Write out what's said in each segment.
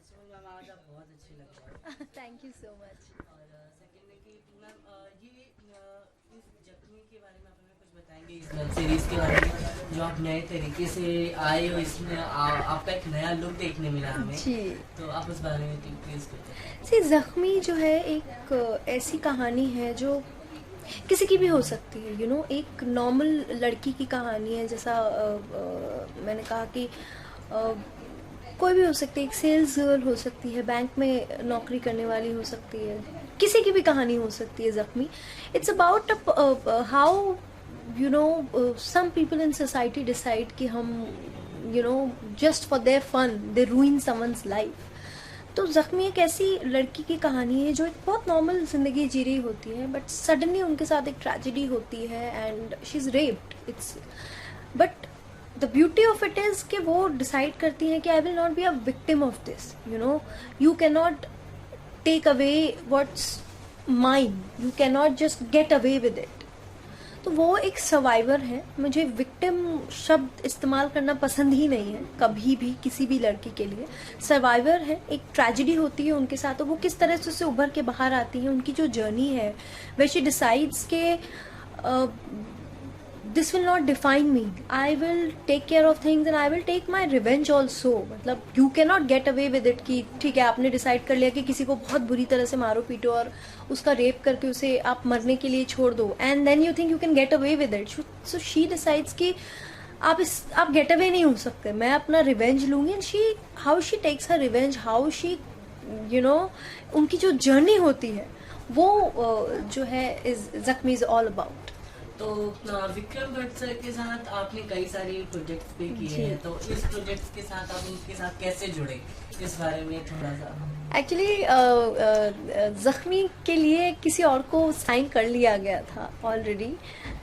First of all ma'am आज आप बहुत अच्छी लग रहे हो। Thank you so much. और सेकंड है कि मैम ये इस जख्मी के बारे में आप हमें कुछ बताएंगे, इस वेब सीरीज़ के बारे में जो आप नए तरीके से आए हो, इसमें आपका एक नया लुक देखने मिला हमें, जी, तो आप उस बारे में प्लीज़ कुछ बताएं। सी ज़ख्मी जो है एक ऐसी कहानी है जो किसी की भी हो सकती है, एक नॉर्मल लड़की की कहानी है। जैसा मैंने कहा कि कोई भी हो सकती है, एक सेल्स गर्ल हो सकती है, बैंक में नौकरी करने वाली हो सकती है, किसी की भी कहानी हो सकती है Zakhmi. It's about how some people in society decide कि हम just for their fun they ruin someone's life. तो ज़ख्मी एक ऐसी लड़की की कहानी है जो एक बहुत नॉर्मल ज़िंदगी जी रही होती है, बट सडनली उनके साथ एक ट्रेजेडी होती है and she is raped. It's but the beauty of it is कि वो डिसाइड करती हैं कि I will not be a victim of this, you can not take away what's mine, you can not just get away with it. तो वो एक survivor है। मुझे विक्टिम शब्द इस्तेमाल करना पसंद ही नहीं है कभी भी किसी भी लड़की के लिए। सर्वाइवर है, एक ट्रेजेडी होती है उनके साथ, तो वो किस तरह से उससे उभर के बाहर आती है, उनकी जो जर्नी है, वे शी डिसाइड्स के this will not define me, I will take care of things and I will take my revenge also. मतलब you can not get away with it कि ठीक है आपने डिसाइड कर लिया कि किसी को बहुत बुरी तरह से मारो पीटो और उसका रेप करके उसे आप मरने के लिए छोड़ दो, and then you think you can get away with it. So she decides कि आप गेट अवे नहीं हो सकते, मैं अपना रिवेंज लूंगी। And she how she takes her revenge, how she उनकी जो जर्नी होती है वो जो है इज ज़ख्मी इज ऑल अबाउट। तो विक्रम भट्ट सर के साथ आपने कई सारे प्रोजेक्ट्स भी किए हैं, तो इस प्रोजेक्ट्स के साथ आप उनके साथ कैसे जुड़े, इस बारे में थोड़ा सा। एक्चुअली ज़ख्मी के लिए किसी और को साइन कर लिया गया था already,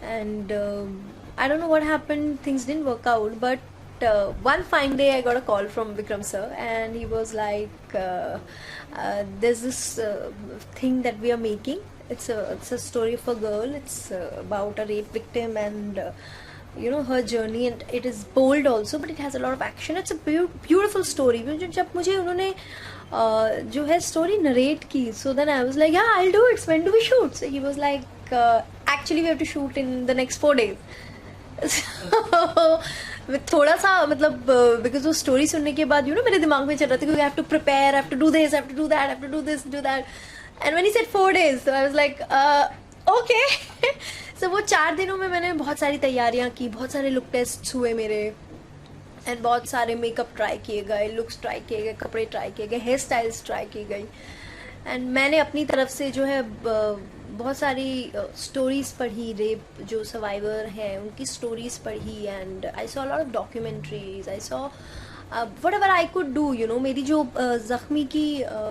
and I don't know what happened, things didn't work out, but one fine day I got a call from Vikram sir and he was like there's this thing that we are making. It's a story of a girl. It's about a rape victim and her journey, and it is bold also but it has a lot of action. It's a beautiful story. जब मुझे उन्होंने जो है story narrate की, so then I was like yeah I'll do it. When do we shoot? So he was like actually we have to shoot in the next 4 days. थोड़ा सा मतलब because वो स्टोरी सुनने के बाद मेरे दिमाग में चल रहा था कि I have to prepare, I have to do this, I have to do that, I have to do this, do that, and when he said 4 days so I was like okay. So वो 4 दिनों में मैंने बहुत सारी तैयारियां की, बहुत सारे लुक टेस्ट हुए मेरे, एंड बहुत सारे मेकअप ट्राई किए गए, लुक्स ट्राई किए गए, कपड़े ट्राई किए गए, हेयर स्टाइल्स ट्राई की गई, एंड मैंने अपनी तरफ से जो है बहुत सारी स्टोरीज पढ़ी, रेप जो सर्वाइवर हैं उनकी स्टोरीज पढ़ी, and I saw lot of documentaries, I saw what ever I could do. मेरी जो ज़ख्मी की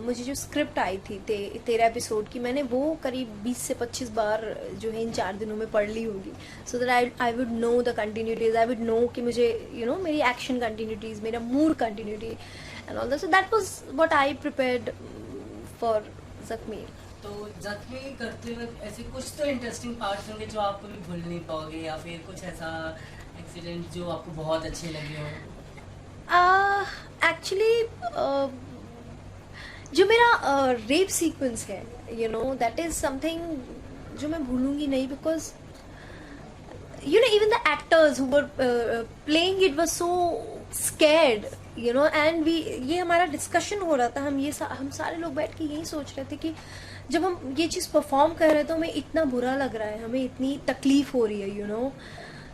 मुझे जो स्क्रिप्ट आई थी 13 एपिसोड की, मैंने वो करीब 20 से 25 बार जो है इन 4 दिनों में पढ़ ली होगी, so that I would know the continuities, I would know कि मुझे मेरी एक्शन कंटिन्यूटीज, मेरा mood continuity and all that. So that was what I prepared for Zakhmi. तो जख्मी करते वक्त ऐसे कुछ तो इंटरेस्टिंग पार्ट्स होंगे जो आप कभी भूल नहीं पाओगे, या फिर कुछ ऐसा एक्सीडेंट जो आपको बहुत अच्छे लगे हो। एक्चुअली जो मेरा रेप सीक्वेंस है दैट इज समथिंग जो मैं भूलूंगी नहीं, because even the actors who were playing it were so scared, and ये हमारा डिस्कशन हो रहा था, हम सारे लोग बैठ के यही सोच रहे थे कि जब हम ये चीज़ परफॉर्म कर रहे हैं तो हमें इतना बुरा लग रहा है, हमें इतनी तकलीफ हो रही है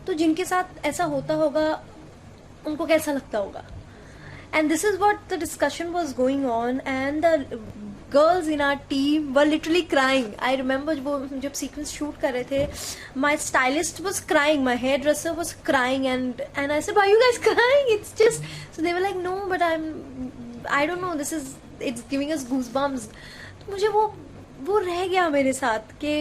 तो जिनके साथ ऐसा होता होगा उनको कैसा लगता होगा। And this is what the discussion was going on, and the girls in our team were literally crying. I remember वो जब sequence shoot कर रहे थे, my stylist was crying, my hairdresser was crying, and I said, why are you guys crying? It's just, so they were like, no, but I don't know, it's giving us goosebumps. तो मुझे वो रह गया मेरे साथ कि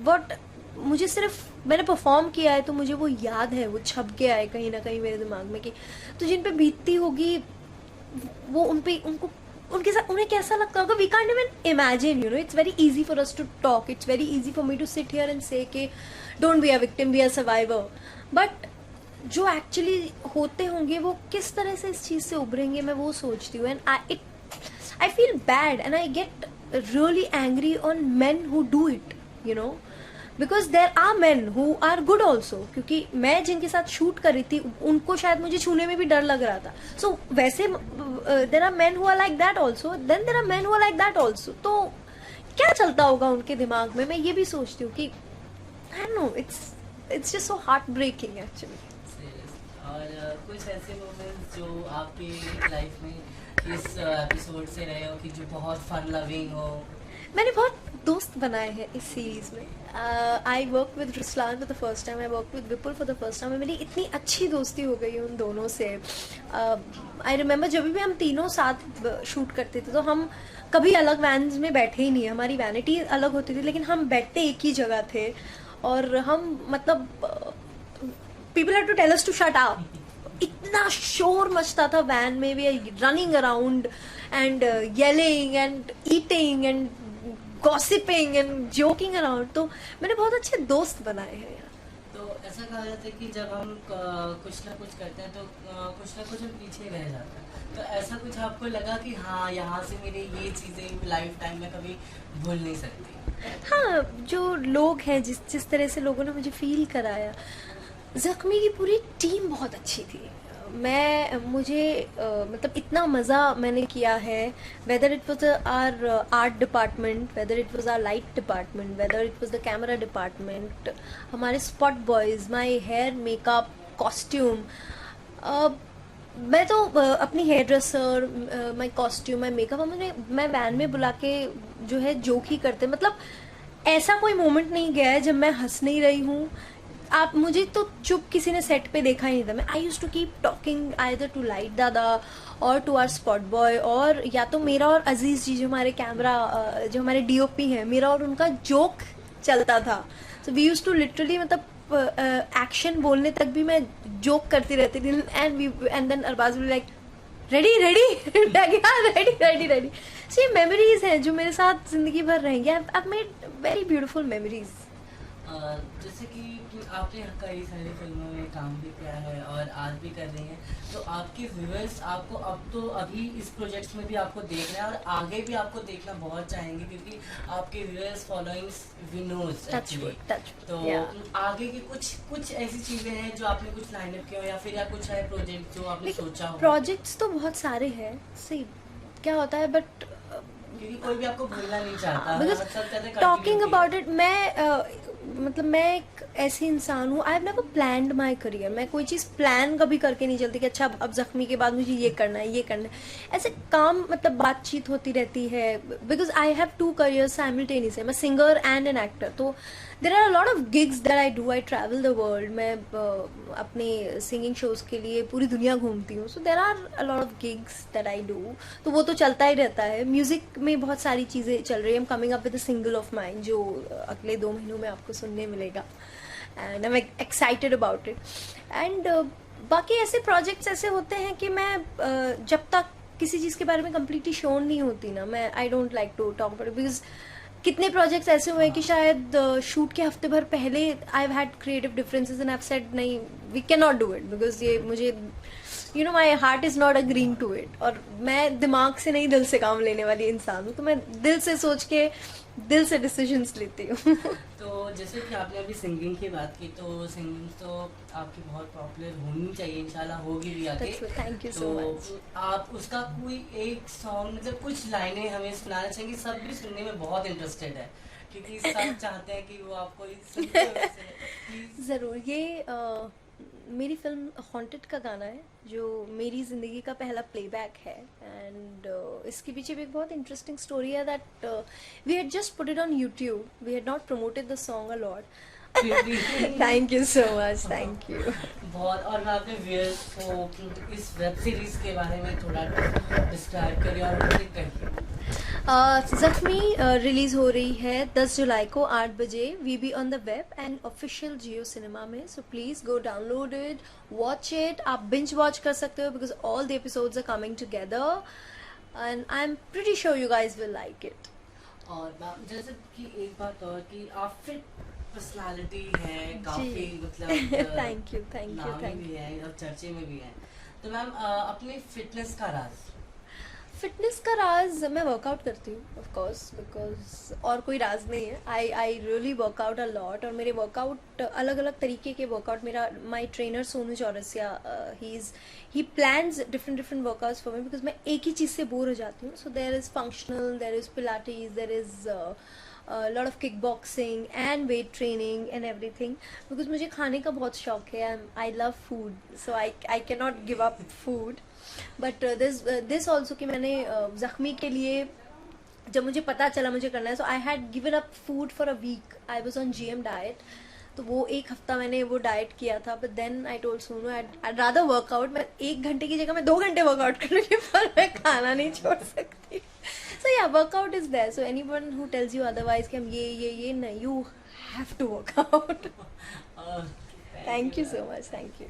what मुझे सिर्फ मैंने परफॉर्म किया है तो मुझे वो याद है, वो छप गया है कहीं ना कहीं मेरे दिमाग में कि तो जिन पे बीतती होगी वो उनके साथ उन्हें कैसा लगता होगा, we can't even imagine. It's very easy for us to talk, it's very easy for me to sit here and say कि don't be a victim, be a survivor, but जो एक्चुअली होते होंगे वो किस तरह से इस चीज से उभरेंगे, मैं वो सोचती हूँ. And I feel bad and I get really angry on men who do it, you know, because there are men who are good also. क्योंकि मैं जिनके साथ शूट कर रही थी उनको शायद मुझे छूने में भी डर लग रहा था. सो वैसे there are men who are like that also, then there are men who are like that also. तो क्या चलता होगा उनके दिमाग में, मैं ये भी सोचती हूँ कि I don't know, it's just so heart breaking actually. और कुछ ऐसे मोमेंट्स जो आपकी लाइफ में इस एपिसोड से रहे हो कि जो बहुत फन लविंग हो? मैंने बहुत दोस्त बनाए हैं इस सीरीज में. I work with Ruslan for the first time, I work with Vipul for the first time. मेरी इतनी अच्छी दोस्ती हो गई उन दोनों से. आई रिमेम्बर जब भी हम तीनों साथ शूट करते थे तो हम कभी अलग वैन्स में बैठे ही नहीं. हमारी वैनिटी अलग होती थी लेकिन हम बैठते एक ही जगह थे. और हम मतलब people have to tell us to shut up. इतना शोर मचता था वैन में. We are running around and yelling and eating and gossiping and joking around. तो मैंने बहुत अच्छे दोस्त बनाए हैं यार. तो ऐसा कहा जाता है कि जब हम कुछ ना कुछ करते हैं तो कुछ ना कुछ हम पीछे रह जाते हैं. तो ऐसा कुछ आपको लगा कि हाँ यहाँ से मेरे ये चीज़ें लाइफ टाइम में कभी भूल नहीं सकती? हाँ, जो लोग हैं, जिस तरह से लोगों ने मुझे फील कराया. जख्मी की पूरी टीम बहुत अच्छी थी. मुझे मतलब इतना मज़ा मैंने किया है. Whether it was our art department, whether it was our light department, whether it was the camera department, हमारे spot boys, my hair, makeup, costume. मैं तो अपनी hair dresser, my costume, my makeup, मैं वैन में बुला के जो है जोक ही करते. मतलब ऐसा कोई मोमेंट नहीं गया है जब मैं हंस नहीं रही हूँ. आप मुझे तो चुप किसी ने सेट पे देखा ही नहीं था. मैं I used to keep talking either to light दादा और टू आवर स्पॉट बॉय, और या तो मेरा और अजीज जी जो हमारे कैमरा, जो हमारे डीओपी हैं, मेरा और उनका जोक चलता था. So we used to literally मतलब एक्शन बोलने तक भी मैं जोक करती रहती थी. And then Arbaaz will like ready ready ready ready ready. So ये मेमोरीज हैं जो मेरे साथ जिंदगी भर रहेंगी. I made very beautiful memories. जैसे कि आपने कई सारी फिल्मों में काम भी किया है और आज भी कर रही हैं, तो आपके व्यूअर्स आपको अब तो अभी इस प्रोजेक्ट्स में भी आपको देख रहे हैं और आगे भी आपको देखना बहुत चाहेंगे क्योंकि आपके viewers followings we knows actually. तो आगे की कुछ ऐसी चीजें हैं जो आपने कुछ लाइनअप किया हो या फिर कुछ है प्रोजेक्ट जो आपने सोचा हो? प्रोजेक्ट्स तो बहुत सारे हैं. सही क्या होता है, बट क्योंकि कोई भी आपको भूलना नहीं चाहता. टॉकिंग अबाउट इट, मैं एक ऐसी इंसान हूँ, I have never planned my career. मैं कोई चीज़ प्लान कभी करके नहीं चलती कि अच्छा अब जख्मी के बाद मुझे ये करना है, ये करना है. ऐसे काम मतलब बातचीत होती रहती है. Because I have 2 careers simultaneous है. मैं सिंगर एंड एन एक्टर. तो there are a lot of gigs that I do. I travel the world. मैं अपने सिंगिंग शोज के लिए पूरी दुनिया घूमती हूँ. So there are a lot of gigs that I do. तो वो तो चलता ही रहता है. म्यूजिक में बहुत सारी चीज़ें चल रही है. I am coming up with a single of mine जो अगले 2 महीनों में आपको सुनने मिलेगा. And I am excited about it. And बाकी ऐसे प्रोजेक्ट्स ऐसे होते हैं कि मैं जब तक किसी चीज़ के बारे में कम्प्लीटली श्योर नहीं होती ना, मैं I don't like to talk about it. Because कितने प्रोजेक्ट्स ऐसे हुए कि शायद शूट के हफ्ते भर पहले I have had creative differences and I have said नहीं, we can not do it because ये मुझे you know my heart is not agreeing to it. और मैं दिमाग से नहीं दिल से काम लेने वाली इंसान हूँ. तो मैं दिल से सोच के दिल से डिसीजंस लेती हूँ. तो जैसे कि आपने अभी सिंगिंग की बात की, तो सिंगिंग तो आपकी बहुत पॉपुलर होनी चाहिए, इंशाल्लाह होगी भी आगे. Thank you so much. आप उसका कोई एक सॉन्ग मतलब कुछ लाइनें हमें सुनाना चाहेंगे. सब भी सुनने में बहुत इंटरेस्टेड है क्योंकि सब चाहते हैं कि वो आपको सुनते हुए. ज़रूर. ये मेरी फिल्म हॉन्टेड का गाना है जो मेरी ज़िंदगी का पहला प्लेबैक है. एंड इसके पीछे भी एक बहुत इंटरेस्टिंग स्टोरी है that we had just put it on YouTube. We had not promoted the song a lot. Thank you so much. Thank you बहुत. और मैं अपने व्यूअर्स को इस वेब सीरीज के बारे में थोड़ा डिस्क्राइब करिए और मुझे कहिए. जख्मी रिलीज हो रही है 10 जुलाई को 8 बजे. We be on the web and official Jio cinema में. So please go download it, watch it. आप बिंज वॉच कर सकते हो because all the episodes are coming together and I am pretty sure you guys will like it. और जैसे कि एक बात और कि आप फिट पर्सनालिटी है काफी, जी। मतलब थैंक यू, थैंक यू, नामी थैंक भी यू। है और चर्चे में भी है। तो मैम अपनी फिटनेस का राज। फिटनेस का राज मैं वर्कआउट करती हूँ ऑफ कोर्स, बिकॉज और कोई राज नहीं है। I really workout a lot, और मेरे वर्कआउट अलग अलग तरीके के वर्कआउट, मेरा my trainer Sonu Chaurasia, he plans different different workouts for me, because मैं एक ही चीज़ से बोर हो जाती हूँ। So there is functional, there is pilates, there is lot of kick boxing and weight training and everything, because मुझे खाने का बहुत शौक है, I love food, so I can not give up food. But this also कि मैंने जख्मी के लिए जब मुझे पता चला मुझे करना है, so I had given up food for a week, I was on GM diet. तो वो एक हफ्ता मैंने वो डाइट किया था, but then I told Sonu I rather workout, मैं 1 घंटे की जगह मैं 2 घंटे वर्कआउट करूँगी, पर मैं खाना नहीं छोड़ सकती। सो या workout is there, so anyone who tells you otherwise कि हम ये नहीं, you have to workout. Thank you so much, thank you.